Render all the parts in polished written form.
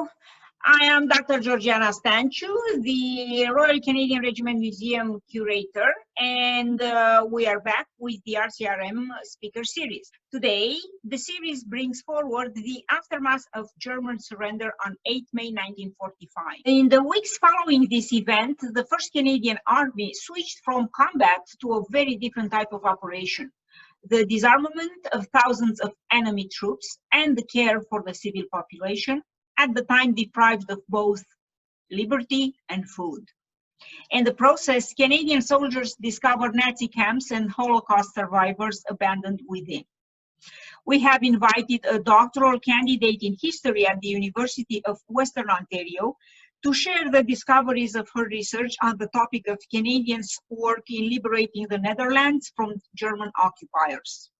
Hello, I am Dr. Georgiana Stanciu, the Royal Canadian Regiment Museum curator, and we are back with the RCRM Speakers Series. Today, the series brings forward the aftermath of German surrender on 8 May 1945. In the weeks following this event, the 1st Canadian Army switched from combat to a very different type of operation: the disarmament of thousands of enemy troops and the care for the civil population, at the time deprived of both liberty and food. In the process, Canadian soldiers discovered Nazi camps and Holocaust survivors abandoned within. We have invited a doctoral candidate in history at the University of Western Ontario to share the discoveries of her research on the topic of Canadians' work in liberating the Netherlands from German occupiers.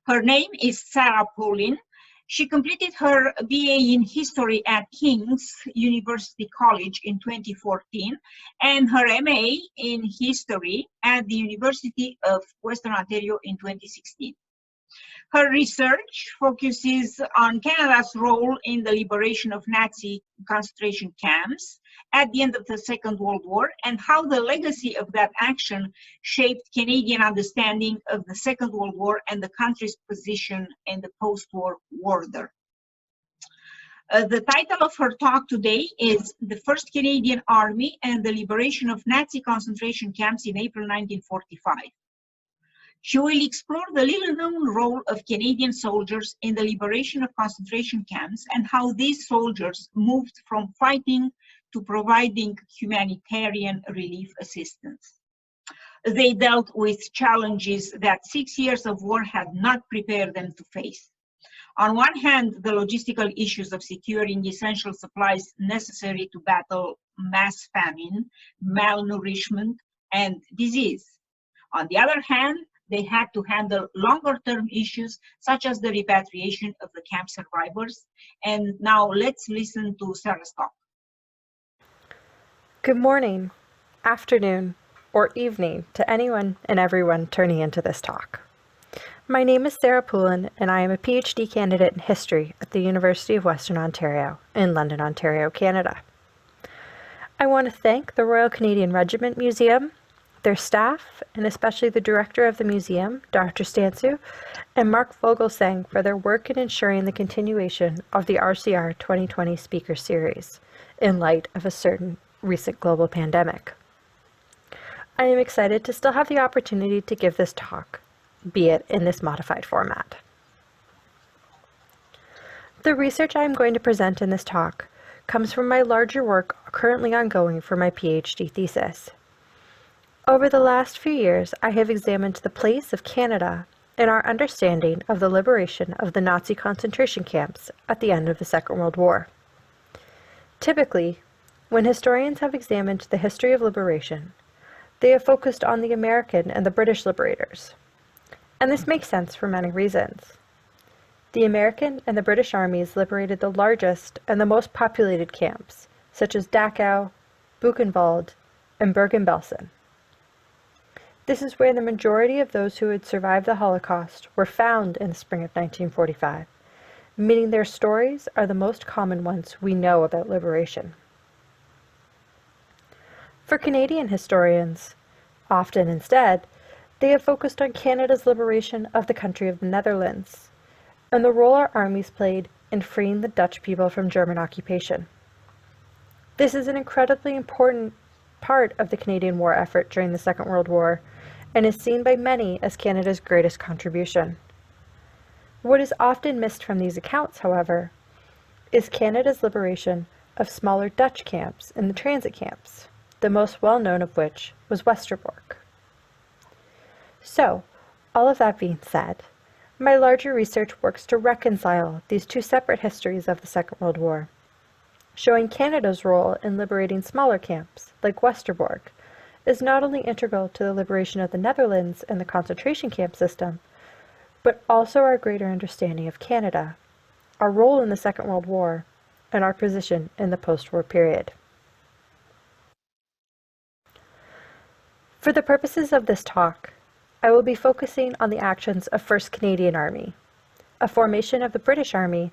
Her name is Sara Poulin. She completed her BA in History at King's University College in 2014 and her MA in History at the University of Western Ontario in 2016. Her research focuses on Canada's role in the liberation of Nazi concentration camps at the end of the Second World War and how the legacy of that action shaped Canadian understanding of the Second World War and the country's position in the post-war order. The title of her talk today is "The 1st Canadian Army and the Liberation of Nazi Concentration Camps in April 1945. She will explore the little-known role of Canadian soldiers in the liberation of concentration camps and how these soldiers moved from fighting to providing humanitarian relief assistance. They dealt with challenges that 6 years of war had not prepared them to face. On one hand, the logistical issues of securing essential supplies necessary to battle mass famine, malnourishment, and disease. On the other hand, they had to handle longer-term issues such as the repatriation of the camp survivors. And now let's listen to Sara's talk. Good morning, afternoon, or evening to anyone and everyone turning into this talk. My name is Sara Poulin, and I am a PhD candidate in history at the University of Western Ontario in London, Ontario, Canada. I want to thank the Royal Canadian Regiment Museum, their staff, and especially the director of the museum, Dr. Stanciu, and Mark Vogelsang for their work in ensuring the continuation of the RCR 2020 Speaker Series in light of a certain recent global pandemic. I am excited to still have the opportunity to give this talk, be it in this modified format. The research I am going to present in this talk comes from my larger work currently ongoing for my PhD thesis. Over the last few years, I have examined the place of Canada in our understanding of the liberation of the Nazi concentration camps at the end of the Second World War. Typically, when historians have examined the history of liberation, they have focused on the American and the British liberators. And this makes sense for many reasons. The American and the British armies liberated the largest and the most populated camps, such as Dachau, Buchenwald, and Bergen-Belsen. This is where the majority of those who had survived the Holocaust were found in the spring of 1945, meaning their stories are the most common ones we know about liberation. For Canadian historians, often instead, they have focused on Canada's liberation of the country of the Netherlands and the role our armies played in freeing the Dutch people from German occupation. This is an incredibly important part of the Canadian war effort during the Second World War and is seen by many as Canada's greatest contribution. What is often missed from these accounts, however, is Canada's liberation of smaller Dutch camps in the transit camps, the most well-known of which was Westerbork. So, all of that being said, my larger research works to reconcile these two separate histories of the Second World War, showing Canada's role in liberating smaller camps, like Westerbork, is not only integral to the liberation of the Netherlands and the concentration camp system, but also our greater understanding of Canada, our role in the Second World War, and our position in the post-war period. For the purposes of this talk, I will be focusing on the actions of 1st Canadian Army, a formation of the British Army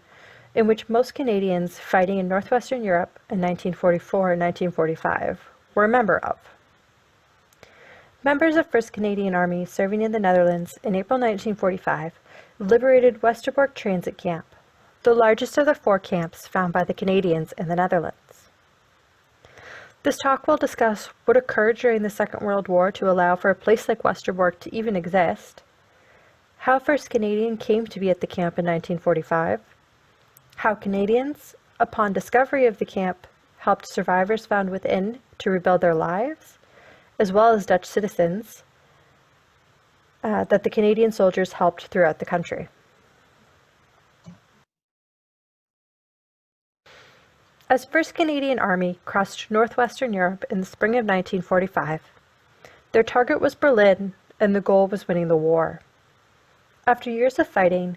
in which most Canadians fighting in northwestern Europe in 1944 and 1945 were a member of. Members of 1st Canadian Army serving in the Netherlands in April 1945 liberated Westerbork Transit Camp, the largest of the 4 camps found by the Canadians in the Netherlands. This talk will discuss what occurred during the Second World War to allow for a place like Westerbork to even exist, how 1st Canadian came to be at the camp in 1945, how Canadians, upon discovery of the camp, helped survivors found within to rebuild their lives, as well as Dutch citizens that the Canadian soldiers helped throughout the country. As 1st Canadian Army crossed northwestern Europe in the spring of 1945, their target was Berlin and the goal was winning the war. After years of fighting,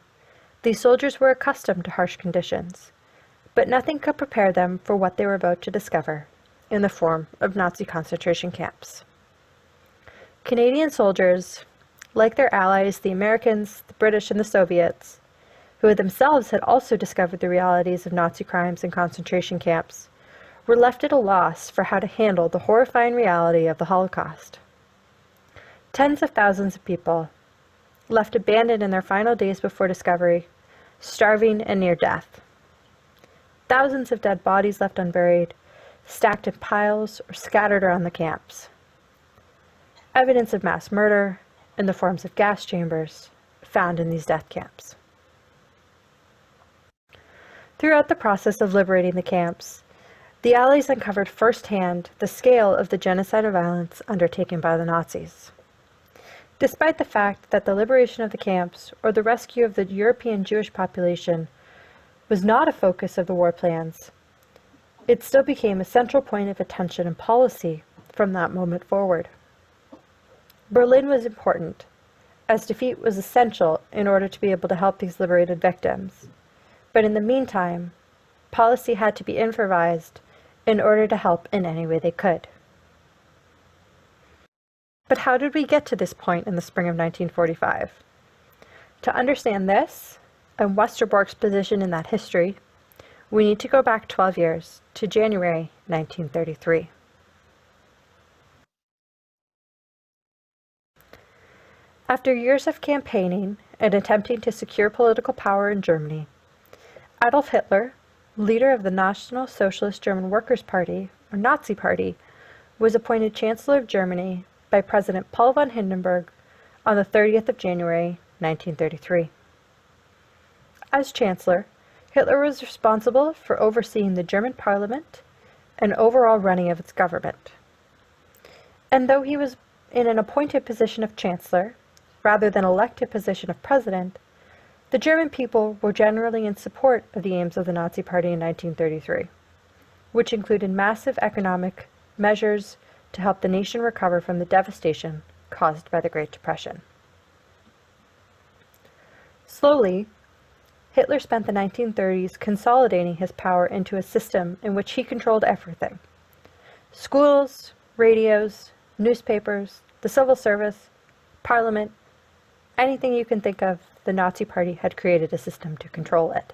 these soldiers were accustomed to harsh conditions, but nothing could prepare them for what they were about to discover in the form of Nazi concentration camps. Canadian soldiers, like their allies, the Americans, the British, and the Soviets, who themselves had also discovered the realities of Nazi crimes and concentration camps, were left at a loss for how to handle the horrifying reality of the Holocaust. Tens of thousands of people, left abandoned in their final days before discovery, starving and near death. Thousands of dead bodies left unburied, stacked in piles or scattered around the camps. Evidence of mass murder in the forms of gas chambers found in these death camps. Throughout the process of liberating the camps, the Allies uncovered firsthand the scale of the genocidal violence undertaken by the Nazis. Despite the fact that the liberation of the camps or the rescue of the European Jewish population was not a focus of the war plans, it still became a central point of attention and policy from that moment forward. Berlin was important, as defeat was essential in order to be able to help these liberated victims. But in the meantime, policy had to be improvised in order to help in any way they could. But how did we get to this point in the spring of 1945? To understand this, and Westerbork's position in that history, we need to go back 12 years to January 1933. After years of campaigning and attempting to secure political power in Germany, Adolf Hitler, leader of the National Socialist German Workers' Party, or Nazi Party, was appointed Chancellor of Germany by President Paul von Hindenburg on the 30th of January, 1933. As Chancellor, Hitler was responsible for overseeing the German Parliament and overall running of its government. And though he was in an appointed position of Chancellor, rather than elected position of President, the German people were generally in support of the aims of the Nazi Party in 1933, which included massive economic measures to help the nation recover from the devastation caused by the Great Depression. Slowly, Hitler spent the 1930s consolidating his power into a system in which he controlled everything: schools, radios, newspapers, the civil service, parliament, anything you can think of. The Nazi Party had created a system to control it.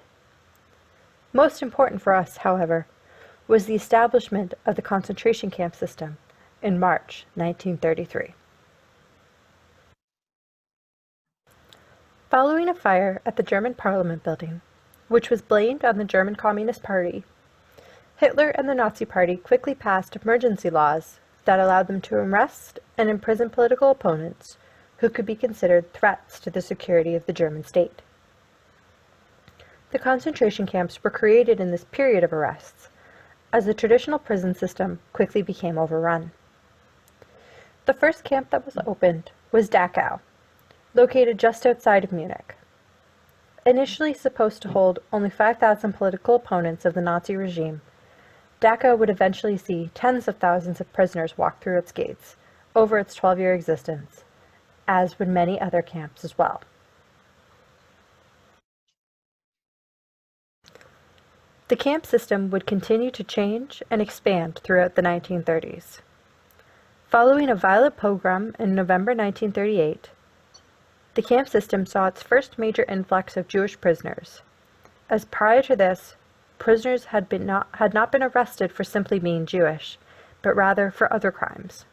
Most important for us, however, was the establishment of the concentration camp system in March 1933. Following a fire at the German Parliament building, which was blamed on the German Communist Party, Hitler and the Nazi Party quickly passed emergency laws that allowed them to arrest and imprison political opponents who could be considered threats to the security of the German state. The concentration camps were created in this period of arrests, as the traditional prison system quickly became overrun. The first camp that was opened was Dachau, located just outside of Munich. Initially supposed to hold only 5,000 political opponents of the Nazi regime, Dachau would eventually see tens of thousands of prisoners walk through its gates over its 12-year existence, as would many other camps as well. The camp system would continue to change and expand throughout the 1930s. Following a violent pogrom in November 1938, the camp system saw its first major influx of Jewish prisoners, as prior to this, prisoners had not been arrested for simply being Jewish, but rather for other crimes.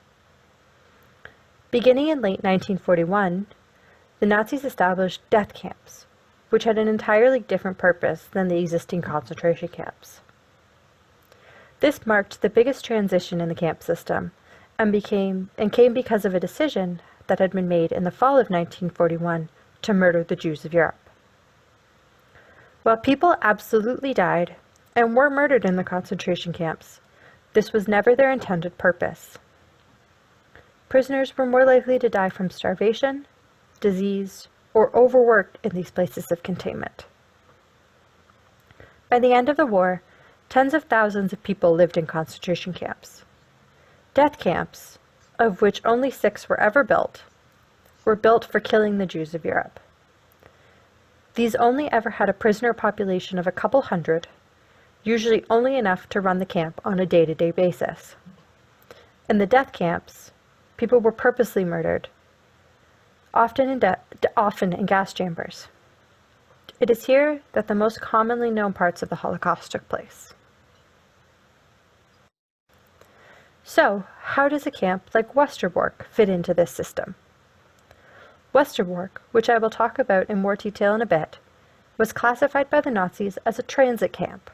Beginning in late 1941, the Nazis established death camps, which had an entirely different purpose than the existing concentration camps. This marked the biggest transition in the camp system, and came because of a decision that had been made in the fall of 1941 to murder the Jews of Europe. While people absolutely died and were murdered in the concentration camps, this was never their intended purpose. Prisoners were more likely to die from starvation, disease, or overworked in these places of containment. By the end of the war, tens of thousands of people lived in concentration camps. Death camps, of which only 6 were ever built, were built for killing the Jews of Europe. These only ever had a prisoner population of a couple hundred, usually only enough to run the camp on a day-to-day basis. In the death camps, people were purposely murdered, often in gas chambers. It is here that the most commonly known parts of the Holocaust took place. So, how does a camp like Westerbork fit into this system? Westerbork, which I will talk about in more detail in a bit, was classified by the Nazis as a transit camp.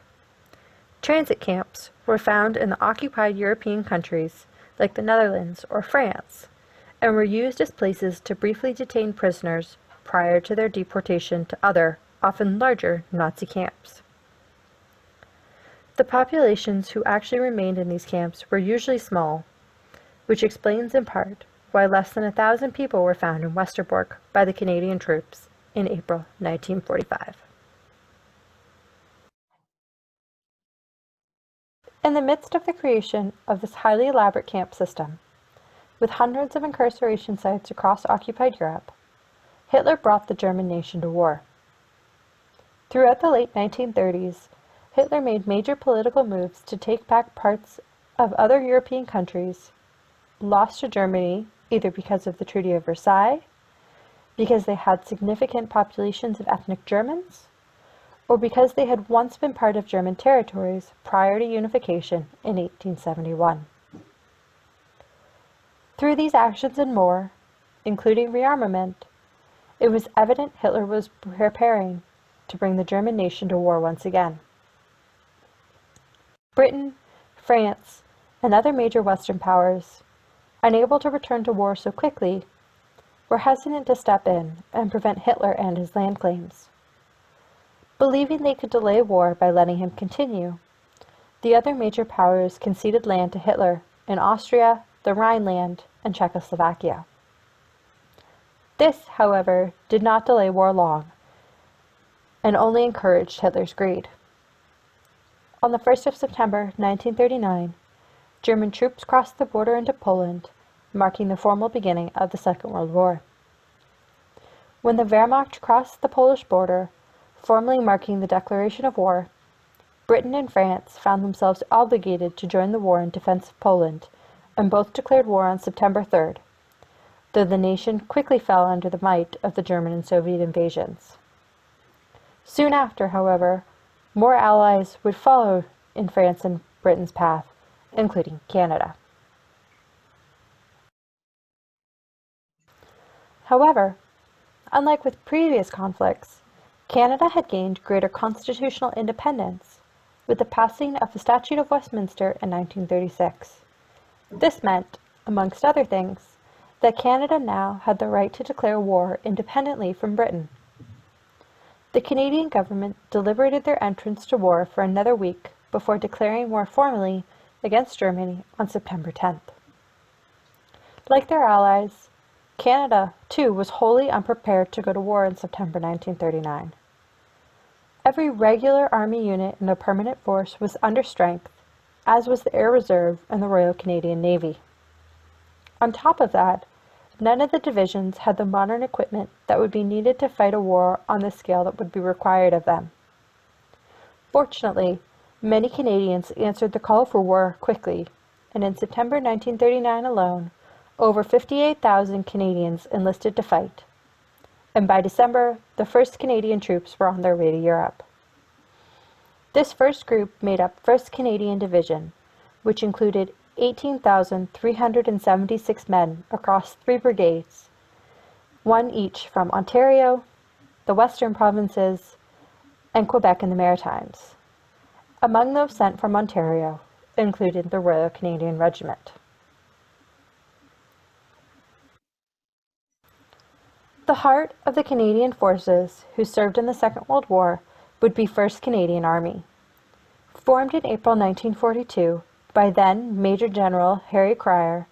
Transit camps were found in the occupied European countries like the Netherlands or France, and were used as places to briefly detain prisoners prior to their deportation to other, often larger, Nazi camps. The populations who actually remained in these camps were usually small, which explains in part why less than 1,000 people were found in Westerbork by the Canadian troops in April 1945. In the midst of the creation of this highly elaborate camp system, with hundreds of incarceration sites across occupied Europe, Hitler brought the German nation to war. Throughout the late 1930s, Hitler made major political moves to take back parts of other European countries lost to Germany either because of the Treaty of Versailles, because they had significant populations of ethnic Germans, or because they had once been part of German territories prior to unification in 1871. Through these actions and more, including rearmament, it was evident Hitler was preparing to bring the German nation to war once again. Britain, France, and other major Western powers, unable to return to war so quickly, were hesitant to step in and prevent Hitler and his land claims. Believing they could delay war by letting him continue, the other major powers conceded land to Hitler in Austria, the Rhineland, and Czechoslovakia. This, however, did not delay war long, and only encouraged Hitler's greed. On the 1st of September 1939, German troops crossed the border into Poland, marking the formal beginning of the Second World War. When the Wehrmacht crossed the Polish border, formally marking the declaration of war, Britain and France found themselves obligated to join the war in defense of Poland, and both declared war on September 3rd, though the nation quickly fell under the might of the German and Soviet invasions. Soon after, however, more allies would follow in France and Britain's path, including Canada. However, unlike with previous conflicts, Canada had gained greater constitutional independence with the passing of the Statute of Westminster in 1936. This meant, amongst other things, that Canada now had the right to declare war independently from Britain. The Canadian government deliberated their entrance to war for another week before declaring war formally against Germany on September 10th. Like their allies, Canada, too, was wholly unprepared to go to war in September 1939. Every regular army unit in the permanent force was under strength, as was the Air Reserve and the Royal Canadian Navy. On top of that, none of the divisions had the modern equipment that would be needed to fight a war on the scale that would be required of them. Fortunately, many Canadians answered the call for war quickly, and in September 1939 alone, over 58,000 Canadians enlisted to fight, and by December, the first Canadian troops were on their way to Europe. This first group made up 1st Canadian Division, which included 18,376 men across 3 brigades, one each from Ontario, the Western Provinces, and Quebec in the Maritimes. Among those sent from Ontario included the Royal Canadian Regiment. The heart of the Canadian forces who served in the Second World War would be 1st Canadian Army. Formed in April 1942 by then Major General Harry Cryer,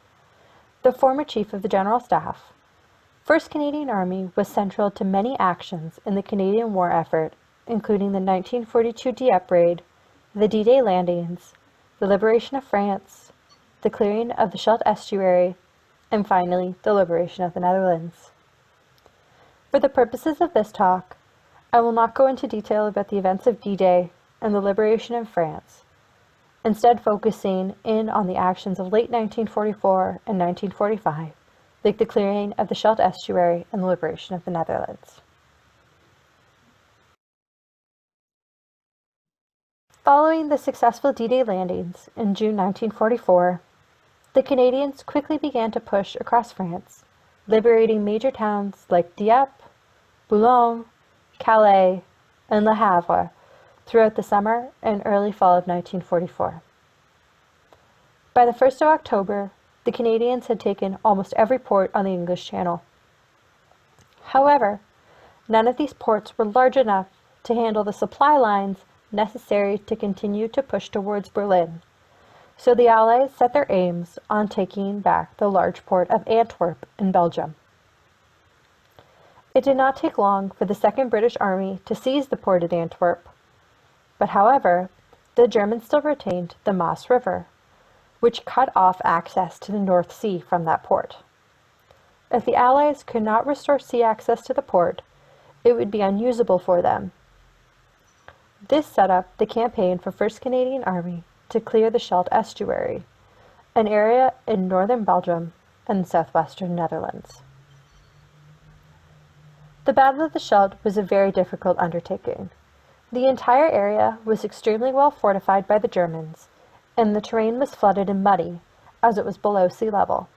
the former Chief of the General Staff, 1st Canadian Army was central to many actions in the Canadian war effort, including the 1942 Dieppe raid, the D-Day landings, the liberation of France, the clearing of the Scheldt estuary, and finally, the liberation of the Netherlands. For the purposes of this talk, I will not go into detail about the events of D-Day and the liberation of France, instead focusing in on the actions of late 1944 and 1945, like the clearing of the Scheldt estuary and the liberation of the Netherlands. Following the successful D-Day landings in June 1944, the Canadians quickly began to push across France, liberating major towns like Dieppe, Boulogne, Calais, and Le Havre throughout the summer and early fall of 1944. By the 1st of October, the Canadians had taken almost every port on the English Channel. However, none of these ports were large enough to handle the supply lines necessary to continue to push towards Berlin, so the Allies set their aims on taking back the large port of Antwerp in Belgium. It did not take long for the 2nd British Army to seize the port at Antwerp, but however, the Germans still retained the Maas River, which cut off access to the North Sea from that port. If the Allies could not restore sea access to the port, it would be unusable for them. This set up the campaign for 1st Canadian Army to clear the Scheldt estuary, an area in northern Belgium and southwestern Netherlands. The Battle of the Scheldt was a very difficult undertaking. The entire area was extremely well fortified by the Germans, and the terrain was flooded and muddy, as it was below sea level.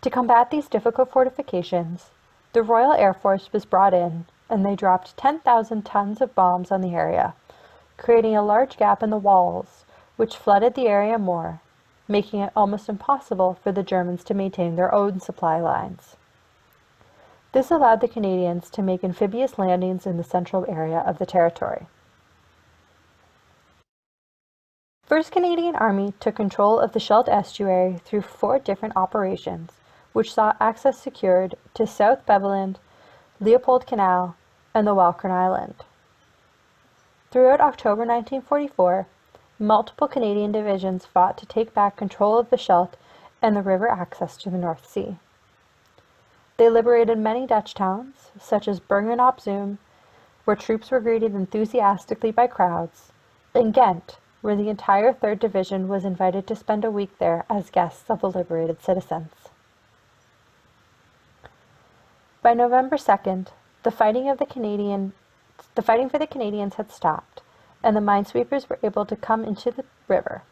To combat these difficult fortifications, the Royal Air Force was brought in, and they dropped 10,000 tons of bombs on the area, creating a large gap in the walls, which flooded the area more, making it almost impossible for the Germans to maintain their own supply lines. This allowed the Canadians to make amphibious landings in the central area of the territory. 1st Canadian Army took control of the Scheldt estuary through 4 different operations, which saw access secured to South Beveland, Leopold Canal, and the Walcheren Island. Throughout October 1944, multiple Canadian divisions fought to take back control of the Scheldt and the river access to the North Sea. They liberated many Dutch towns, such as Bergen-op-Zoom, where troops were greeted enthusiastically by crowds, and Ghent, where the entire 3rd Division was invited to spend a week there as guests of the liberated citizens. By November 2nd, the fighting for the Canadians had stopped, and the minesweepers were able to come into the river.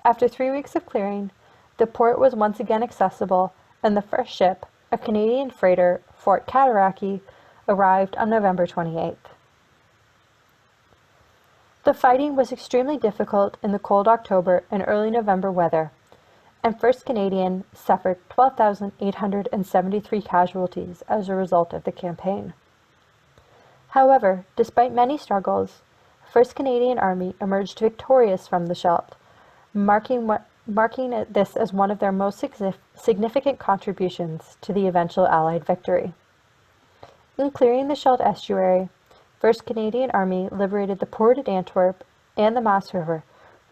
After 3 weeks of clearing, the port was once again accessible, and the first ship, a Canadian freighter, Fort Cataraqui, arrived on November 28th. The fighting was extremely difficult in the cold October and early November weather, and 1st Canadian suffered 12,873 casualties as a result of the campaign. However, despite many struggles, 1st Canadian Army emerged victorious from the Scheldt, marking this as one of their most significant contributions to the eventual Allied victory. In clearing the Scheldt estuary, 1st Canadian Army liberated the port at Antwerp and the Maas River,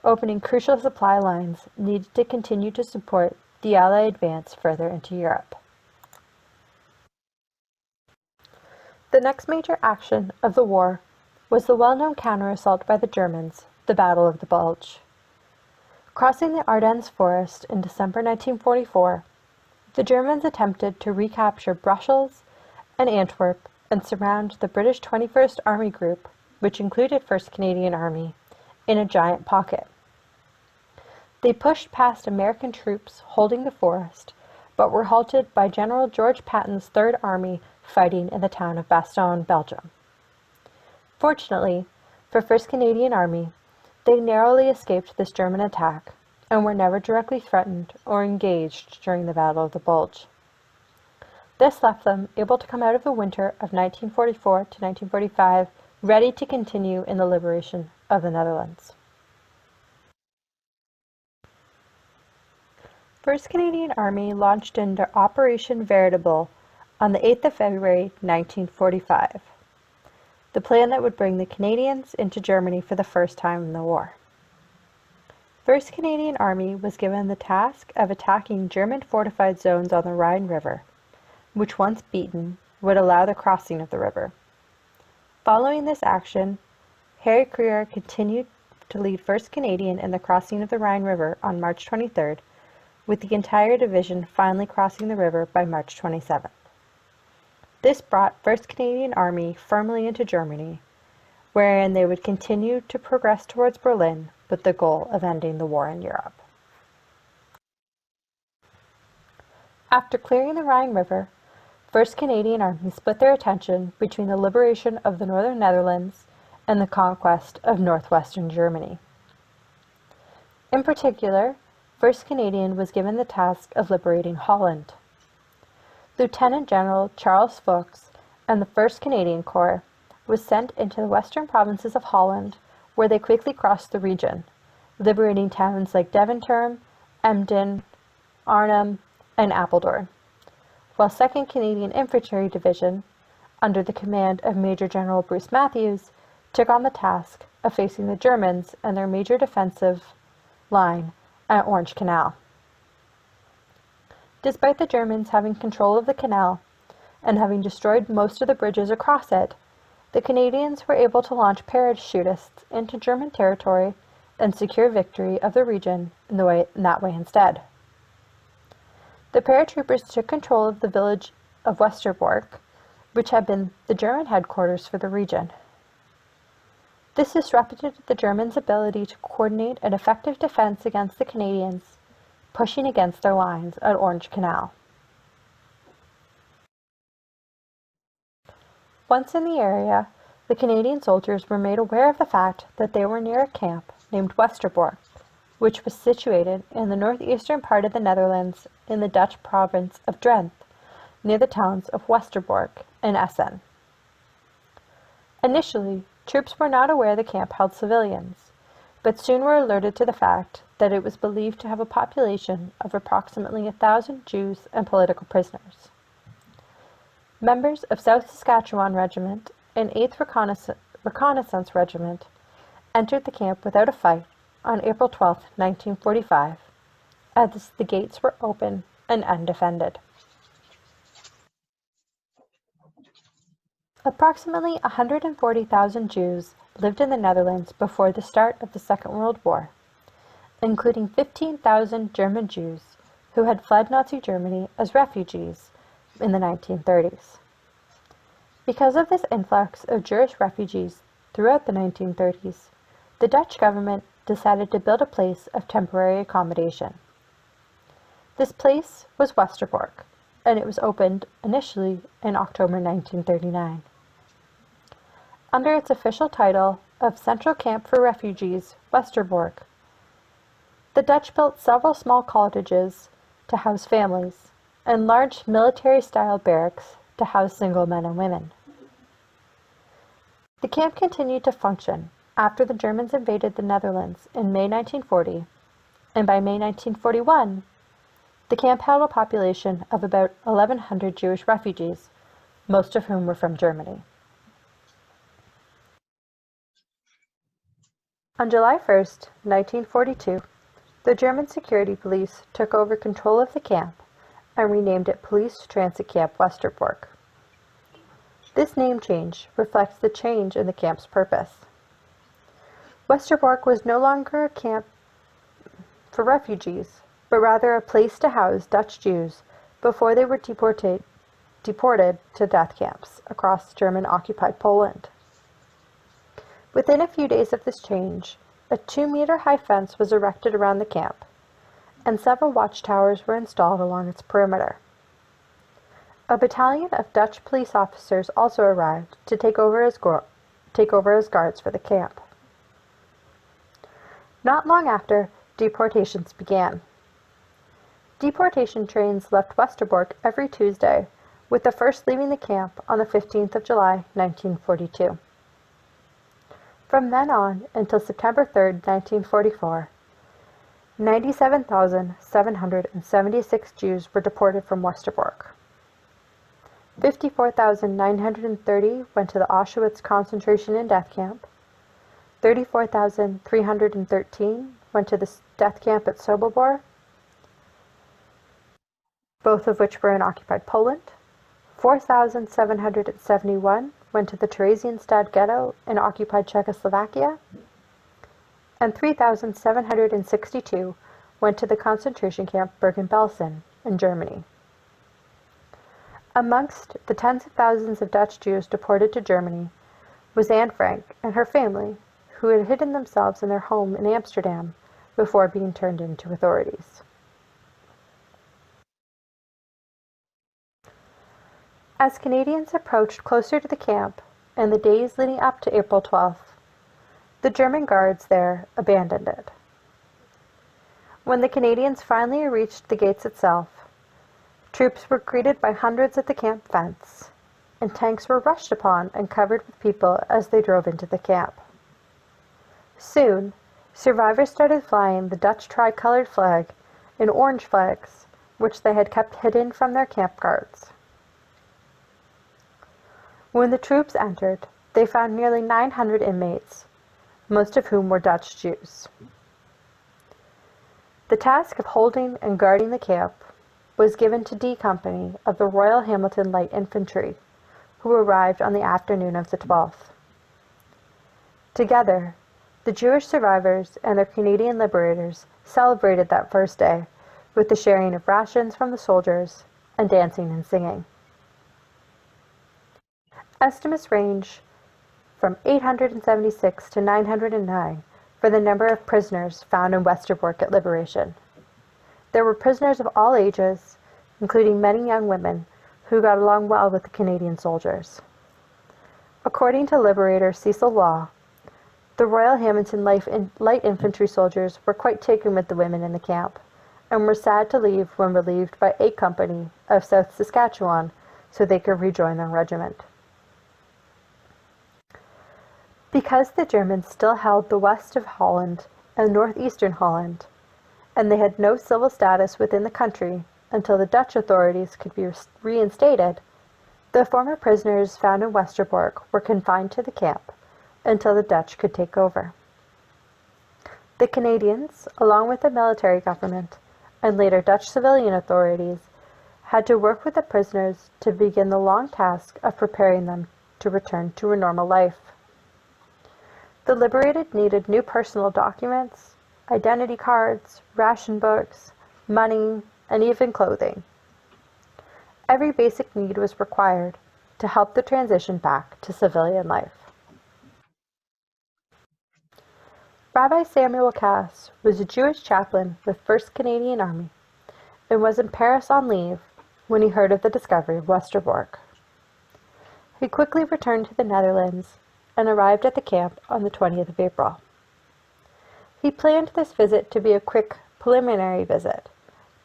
opening crucial supply lines needed to continue to support the Allied advance further into Europe. The next major action of the war was the well-known counter-assault by the Germans, the Battle of the Bulge. Crossing the Ardennes forest in December 1944, the Germans attempted to recapture Brussels and Antwerp and surround the British 21st Army Group which included 1st Canadian Army, in a giant pocket. They pushed past American troops holding the forest, but were halted by General George Patton's 3rd Army fighting in the town of Bastogne, Belgium. Fortunately, for 1st Canadian Army, they narrowly escaped this German attack and were never directly threatened or engaged during the Battle of the Bulge. This left them able to come out of the winter of 1944 to 1945 ready to continue in the liberation of the Netherlands. 1st Canadian Army launched into Operation Veritable on the 8th of February 1945, the plan that would bring the Canadians into Germany for the first time in the war. 1st Canadian Army was given the task of attacking German fortified zones on the Rhine River, which once beaten would allow the crossing of the river. Following this action, Harry Creer continued to lead 1st Canadian in the crossing of the Rhine River on March 23rd, with the entire division finally crossing the river by March 27th. This brought 1st Canadian Army firmly into Germany, wherein they would continue to progress towards Berlin with the goal of ending the war in Europe. After clearing the Rhine River, 1st Canadian Army split their attention between the liberation of the northern Netherlands and the conquest of northwestern Germany. In particular, 1st Canadian was given the task of liberating Holland. Lieutenant General Charles Fuchs and the 1st Canadian Corps was sent into the western provinces of Holland, where they quickly crossed the region, liberating towns like Deventer, Emden, Arnhem, and Apeldoorn, while 2nd Canadian Infantry Division, under the command of Major General Bruce Matthews, took on the task of facing the Germans and their major defensive line at Orange Canal. Despite the Germans having control of the canal and having destroyed most of the bridges across it, the Canadians were able to launch parachutists into German territory and secure victory of the region in that way instead. The paratroopers took control of the village of Westerbork, which had been the German headquarters for the region. This disrupted the Germans' ability to coordinate an effective defense against the Canadians, pushing against their lines at Orange Canal. Once in the area, the Canadian soldiers were made aware of the fact that they were near a camp named Westerbork, which was situated in the northeastern part of the Netherlands in the Dutch province of Drenthe, near the towns of Westerbork and Essen. Initially, troops were not aware the camp held civilians, but soon were alerted to the fact that it was believed to have a population of approximately 1,000 Jews and political prisoners. Members of South Saskatchewan Regiment and 8th Reconnaissance Regiment entered the camp without a fight on April 12, 1945, as the gates were open and undefended. Approximately 140,000 Jews lived in the Netherlands before the start of the Second World War, including 15,000 German Jews who had fled Nazi Germany as refugees in the 1930s. Because of this influx of Jewish refugees throughout the 1930s, the Dutch government decided to build a place of temporary accommodation. This place was Westerbork, and it was opened initially in October 1939. Under its official title of Central Camp for Refugees, Westerbork, the Dutch built several small cottages to house families and large military-style barracks to house single men and women. The camp continued to function after the Germans invaded the Netherlands in May 1940, and by May 1941, the camp held a population of about 1,100 Jewish refugees, most of whom were from Germany. On July 1, 1942, the German security police took over control of the camp and renamed it Police Transit Camp Westerbork. This name change reflects the change in the camp's purpose. Westerbork was no longer a camp for refugees, but rather a place to house Dutch Jews before they were deported to death camps across German-occupied Poland. Within a few days of this change, a 2-meter-high fence was erected around the camp, and several watchtowers were installed along its perimeter. A battalion of Dutch police officers also arrived to take over as guards for the camp. Not long after, deportations began. Deportation trains left Westerbork every Tuesday, with the first leaving the camp on the 15th of July, 1942. From then on until September 3, 1944, 97,776 Jews were deported from Westerbork. 54,930 went to the Auschwitz concentration and death camp. 34,313 went to the death camp at Sobibor, both of which were in occupied Poland. 4,771 went to the Theresienstadt ghetto in occupied Czechoslovakia, and 3,762 went to the concentration camp Bergen-Belsen in Germany. Amongst the tens of thousands of Dutch Jews deported to Germany was Anne Frank and her family, who had hidden themselves in their home in Amsterdam before being turned in to authorities. As Canadians approached closer to the camp in the days leading up to April 12th, the German guards there abandoned it. When the Canadians finally reached the gates itself, troops were greeted by hundreds at the camp fence, and tanks were rushed upon and covered with people as they drove into the camp. Soon, survivors started flying the Dutch tricolored flag and orange flags, which they had kept hidden from their camp guards. When the troops entered, they found nearly 900 inmates, most of whom were Dutch Jews. The task of holding and guarding the camp was given to D Company of the Royal Hamilton Light Infantry, who arrived on the afternoon of the 12th. Together, the Jewish survivors and their Canadian liberators celebrated that first day with the sharing of rations from the soldiers and dancing and singing. Estimates range from 876 to 909 for the number of prisoners found in Westerbork at liberation. There were prisoners of all ages, including many young women, who got along well with the Canadian soldiers. According to Liberator Cecil Law, the Royal Hamilton Light Infantry soldiers were quite taken with the women in the camp, and were sad to leave when relieved by A Company of South Saskatchewan so they could rejoin their regiment. Because the Germans still held the west of Holland and northeastern Holland, and they had no civil status within the country until the Dutch authorities could be reinstated, the former prisoners found in Westerbork were confined to the camp until the Dutch could take over. The Canadians, along with the military government and later Dutch civilian authorities, had to work with the prisoners to begin the long task of preparing them to return to a normal life. The liberated needed new personal documents, identity cards, ration books, money, and even clothing. Every basic need was required to help the transition back to civilian life. Rabbi Samuel Cass was a Jewish chaplain with 1st Canadian Army and was in Paris on leave when he heard of the discovery of Westerbork. He quickly returned to the Netherlands and arrived at the camp on the 20th of April. He planned this visit to be a quick preliminary visit,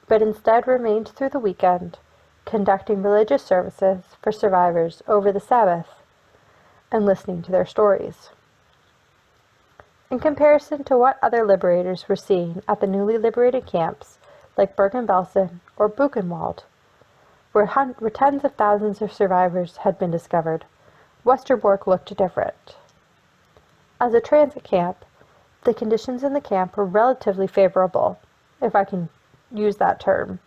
but instead remained through the weekend, conducting religious services for survivors over the Sabbath and listening to their stories. In comparison to what other liberators were seeing at the newly liberated camps like Bergen-Belsen or Buchenwald, where tens of thousands of survivors had been discovered, Westerbork looked different. As a transit camp, the conditions in the camp were relatively favorable, if I can use that term,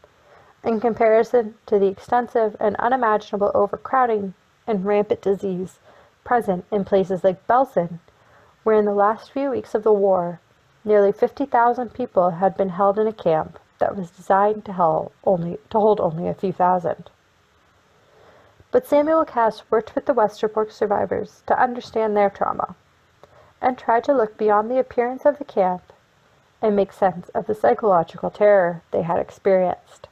in comparison to the extensive and unimaginable overcrowding and rampant disease present in places like Belsen, where in the last few weeks of the war, nearly 50,000 people had been held in a camp that was designed to hold only a few thousand. But Samuel Cass worked with the Westerbork survivors to understand their trauma and tried to look beyond the appearance of the camp and make sense of the psychological terror they had experienced.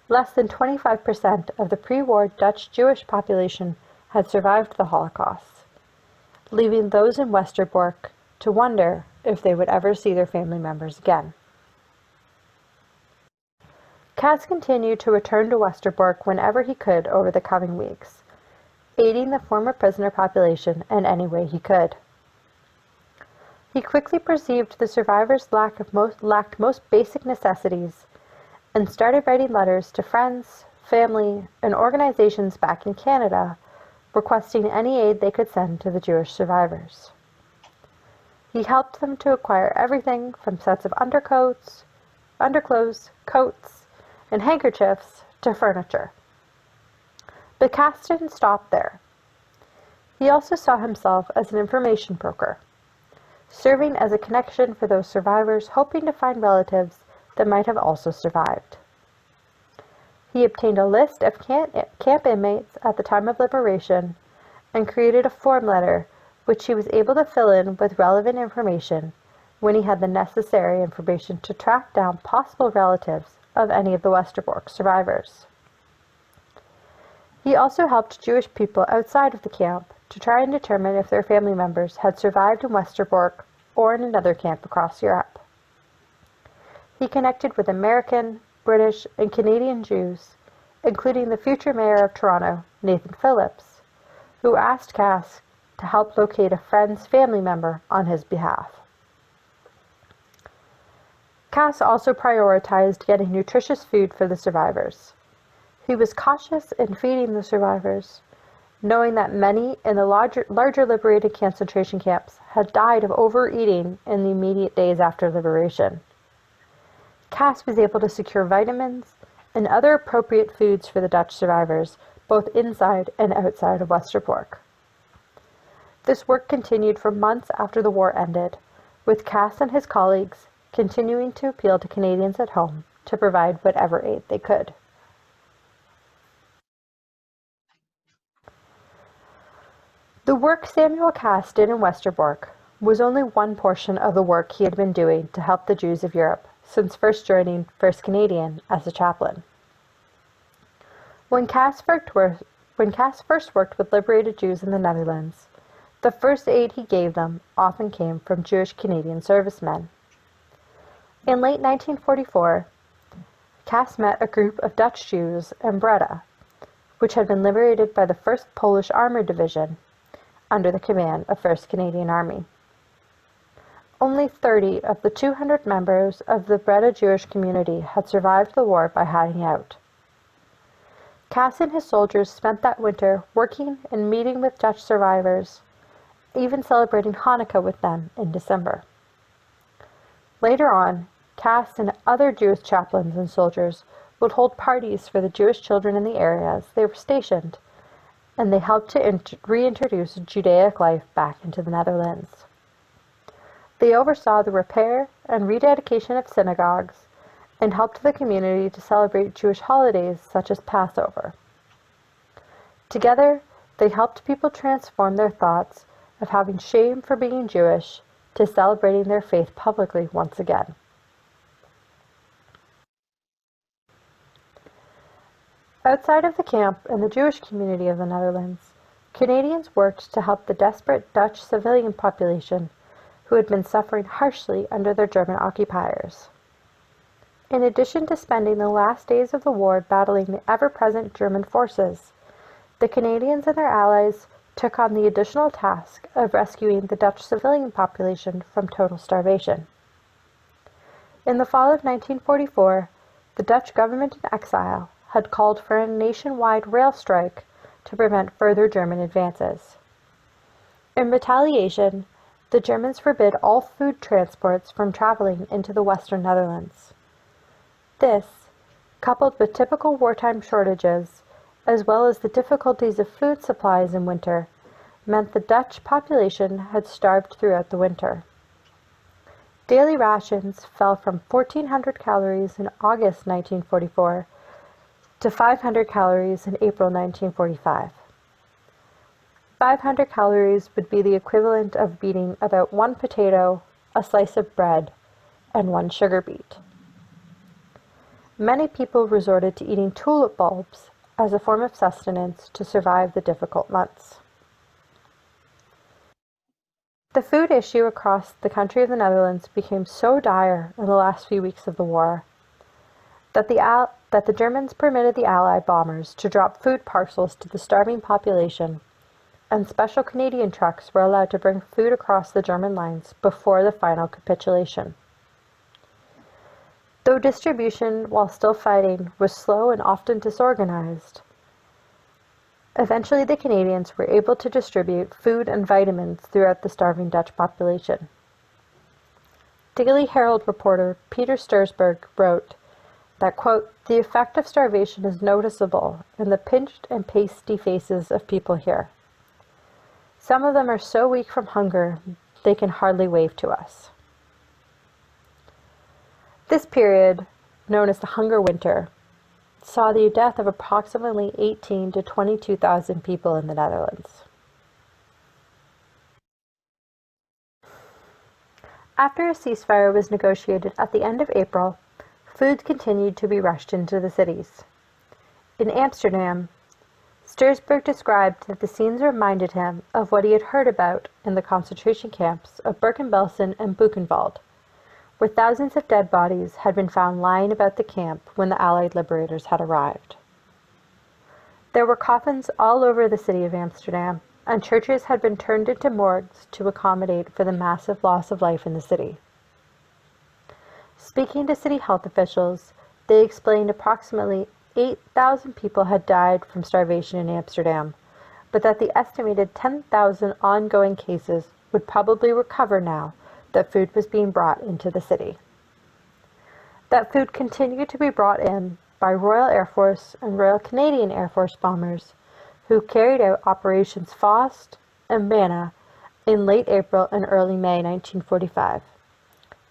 Less than 25% of the pre-war Dutch Jewish population had survived the Holocaust, leaving those in Westerbork to wonder if they would ever see their family members again. Cass continued to return to Westerbork whenever he could over the coming weeks, aiding the former prisoner population in any way he could. He quickly perceived the survivors lacked most basic necessities and started writing letters to friends, family, and organizations back in Canada requesting any aid they could send to the Jewish survivors. He helped them to acquire everything from sets of underclothes, coats, and handkerchiefs to furniture. But Cass didn't stop there. He also saw himself as an information broker, serving as a connection for those survivors hoping to find relatives that might have also survived. He obtained a list of camp inmates at the time of liberation and created a form letter which he was able to fill in with relevant information when he had the necessary information to track down possible relatives of any of the Westerbork survivors. He also helped Jewish people outside of the camp to try and determine if their family members had survived in Westerbork or in another camp across Europe. He connected with American, British, and Canadian Jews, including the future mayor of Toronto, Nathan Phillips, who asked Cass to help locate a friend's family member on his behalf. Cass also prioritized getting nutritious food for the survivors. He was cautious in feeding the survivors, knowing that many in the larger liberated concentration camps had died of overeating in the immediate days after liberation. Cass was able to secure vitamins and other appropriate foods for the Dutch survivors, both inside and outside of Westerbork. This work continued for months after the war ended, with Cass and his colleagues continuing to appeal to Canadians at home to provide whatever aid they could. The work Samuel Cass did in Westerbork was only one portion of the work he had been doing to help the Jews of Europe since first joining 1st Canadian as a chaplain. When Cass first worked with liberated Jews in the Netherlands, the first aid he gave them often came from Jewish Canadian servicemen. In late 1944, Cass met a group of Dutch Jews in Breda, which had been liberated by the 1st Polish Armored Division under the command of 1st Canadian Army. Only 30 of the 200 members of the Breda Jewish community had survived the war by hiding out. Cass and his soldiers spent that winter working and meeting with Dutch survivors, even celebrating Hanukkah with them in December. Later on, Cass and other Jewish chaplains and soldiers would hold parties for the Jewish children in the areas they were stationed, and they helped to reintroduce Judaic life back into the Netherlands. They oversaw the repair and rededication of synagogues and helped the community to celebrate Jewish holidays such as Passover. Together, they helped people transform their thoughts of having shame for being Jewish to celebrating their faith publicly once again. Outside of the camp and the Jewish community of the Netherlands, Canadians worked to help the desperate Dutch civilian population who had been suffering harshly under their German occupiers. In addition to spending the last days of the war battling the ever-present German forces, the Canadians and their allies took on the additional task of rescuing the Dutch civilian population from total starvation. In the fall of 1944, the Dutch government in exile had called for a nationwide rail strike to prevent further German advances. In retaliation, the Germans forbid all food transports from traveling into the Western Netherlands. This, coupled with typical wartime shortages, as well as the difficulties of food supplies in winter, meant the Dutch population had starved throughout the winter. Daily rations fell from 1,400 calories in August 1944 to 500 calories in April 1945. 500 calories would be the equivalent of eating about 1 potato, a slice of bread, and 1 sugar beet. Many people resorted to eating tulip bulbs as a form of sustenance to survive the difficult months. The food issue across the country of the Netherlands became so dire in the last few weeks of the war that the Germans permitted the Allied bombers to drop food parcels to the starving population, and special Canadian trucks were allowed to bring food across the German lines before the final capitulation. Though distribution, while still fighting, was slow and often disorganized, eventually the Canadians were able to distribute food and vitamins throughout the starving Dutch population. Daily Herald reporter Peter Stursberg wrote that, quote, "The effect of starvation is noticeable in the pinched and pasty faces of people here. Some of them are so weak from hunger they can hardly wave to us." This period, known as the Hunger Winter, saw the death of approximately 18,000 to 22,000 people in the Netherlands. After a ceasefire was negotiated at the end of April, food continued to be rushed into the cities. In Amsterdam, Stursberg described that the scenes reminded him of what he had heard about in the concentration camps of Bergen-Belsen and Buchenwald, where thousands of dead bodies had been found lying about the camp when the Allied liberators had arrived. There were coffins all over the city of Amsterdam, and churches had been turned into morgues to accommodate for the massive loss of life in the city. Speaking to city health officials, they explained approximately 8,000 people had died from starvation in Amsterdam, but that the estimated 10,000 ongoing cases would probably recover now that food was being brought into the city. That food continued to be brought in by Royal Air Force and Royal Canadian Air Force bombers who carried out Operations Faust and Manna in late April and early May 1945,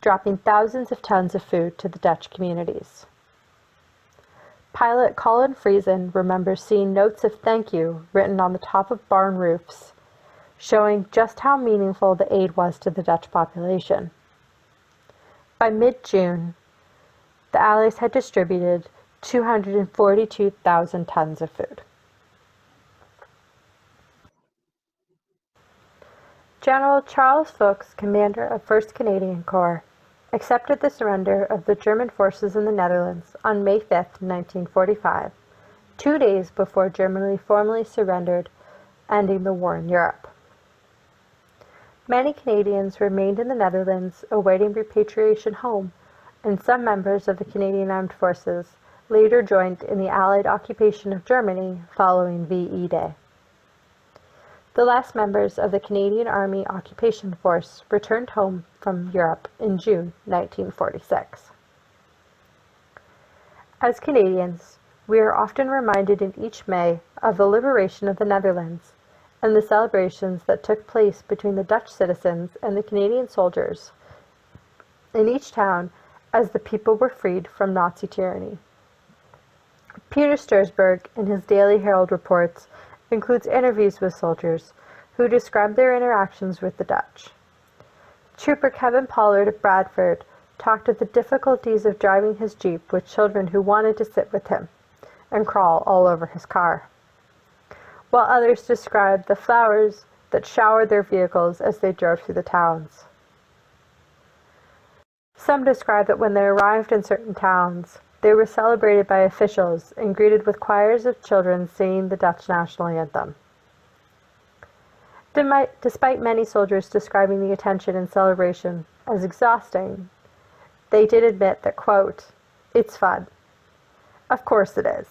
dropping thousands of tons of food to the Dutch communities. Pilot Colin Friesen remembers seeing notes of thank you written on the top of barn roofs, showing just how meaningful the aid was to the Dutch population. By mid-June, the Allies had distributed 242,000 tons of food. General Charles Fuchs, commander of 1st Canadian Corps, accepted the surrender of the German forces in the Netherlands on May 5, 1945, 2 days before Germany formally surrendered, ending the war in Europe. Many Canadians remained in the Netherlands awaiting repatriation home, and some members of the Canadian Armed Forces later joined in the Allied occupation of Germany following VE Day. The last members of the Canadian Army Occupation Force returned home from Europe in June 1946. As Canadians, we are often reminded in each May of the liberation of the Netherlands and the celebrations that took place between the Dutch citizens and the Canadian soldiers in each town as the people were freed from Nazi tyranny. Peter Stursberg, in his Daily Herald reports, includes interviews with soldiers who describe their interactions with the Dutch. Trooper Kevin Pollard of Bradford talked of the difficulties of driving his Jeep with children who wanted to sit with him and crawl all over his car, while others described the flowers that showered their vehicles as they drove through the towns. Some described that when they arrived in certain towns, they were celebrated by officials and greeted with choirs of children singing the Dutch national anthem. Despite many soldiers describing the attention and celebration as exhausting, they did admit that, quote, "It's fun. Of course it is.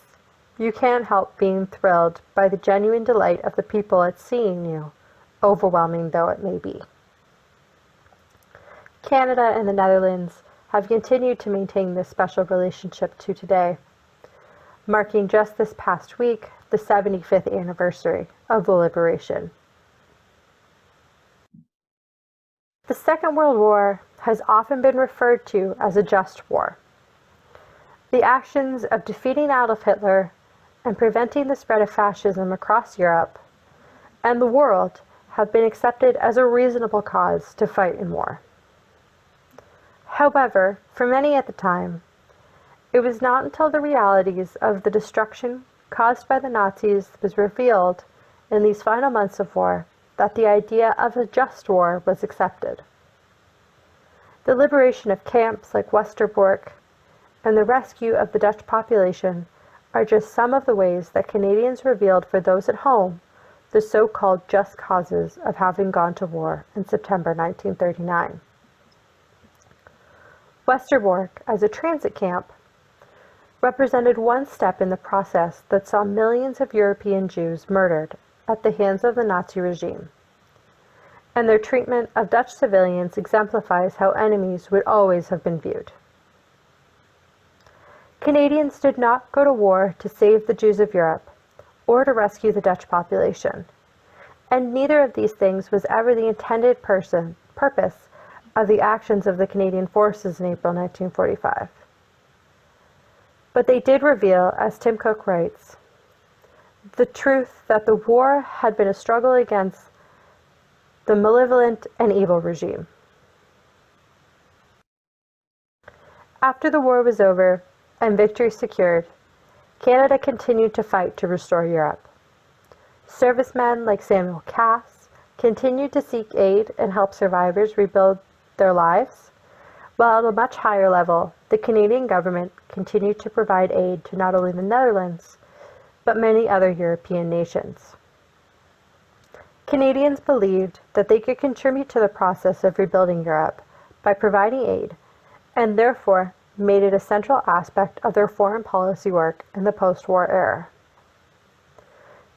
You can't help being thrilled by the genuine delight of the people at seeing you, overwhelming though it may be." Canada and the Netherlands have continued to maintain this special relationship to today, marking just this past week the 75th anniversary of the liberation. The Second World War has often been referred to as a just war. The actions of defeating Adolf Hitler and preventing the spread of fascism across Europe, and the world have been accepted as a reasonable cause to fight in war. However, for many at the time, it was not until the realities of the destruction caused by the Nazis was revealed in these final months of war that the idea of a just war was accepted. The liberation of camps like Westerbork and the rescue of the Dutch population are just some of the ways that Canadians revealed for those at home the so-called just causes of having gone to war in September 1939. Westerbork, as a transit camp, represented one step in the process that saw millions of European Jews murdered at the hands of the Nazi regime, and their treatment of Dutch civilians exemplifies how enemies would always have been viewed. Canadians did not go to war to save the Jews of Europe or to rescue the Dutch population, and neither of these things was ever the intended purpose of the actions of the Canadian forces in April 1945. But they did reveal, as Tim Cook writes, the truth that the war had been a struggle against the malevolent and evil regime. After the war was over and victory secured, Canada continued to fight to restore Europe. Servicemen like Samuel Cass continued to seek aid and help survivors rebuild their lives, while at a much higher level, the Canadian government continued to provide aid to not only the Netherlands, but many other European nations. Canadians believed that they could contribute to the process of rebuilding Europe by providing aid, and therefore made it a central aspect of their foreign policy work in the post-war era.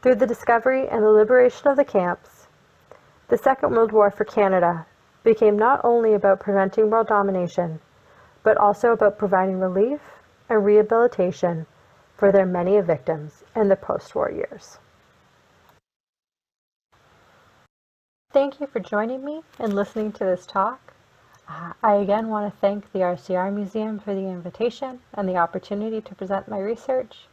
Through the discovery and the liberation of the camps, the Second World War for Canada became not only about preventing world domination, but also about providing relief and rehabilitation for their many victims in the post-war years. Thank you for joining me and listening to this talk. I again want to thank the RCR Museum for the invitation and the opportunity to present my research.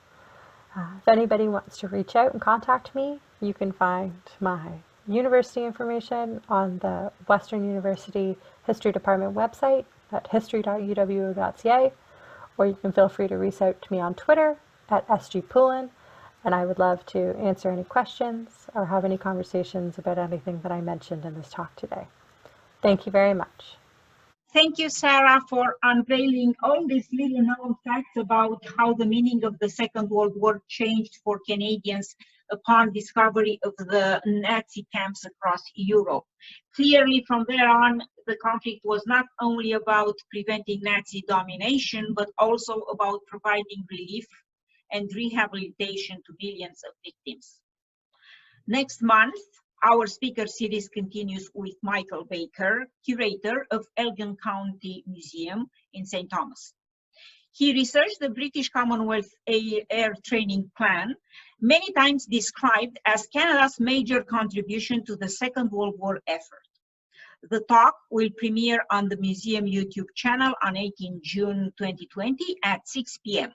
If anybody wants to reach out and contact me, you can find my university information on the Western University History Department website at history.uwo.ca, or you can feel free to reach out to me on Twitter at sgpoulin, and I would love to answer any questions or have any conversations about anything that I mentioned in this talk today. Thank you very much. Thank you, Sarah, for unveiling all these little known facts about how the meaning of the Second World War changed for Canadians upon discovery of the Nazi camps across Europe. Clearly, from there on, the conflict was not only about preventing Nazi domination, but also about providing relief and rehabilitation to millions of victims. Next month, our speaker series continues with Michael Baker, curator of Elgin County Museum in St. Thomas. He researched the British Commonwealth Air Training Plan, many times described as Canada's major contribution to the Second World War effort. The talk will premiere on the museum YouTube channel on 18 June 2020 at 6 p.m.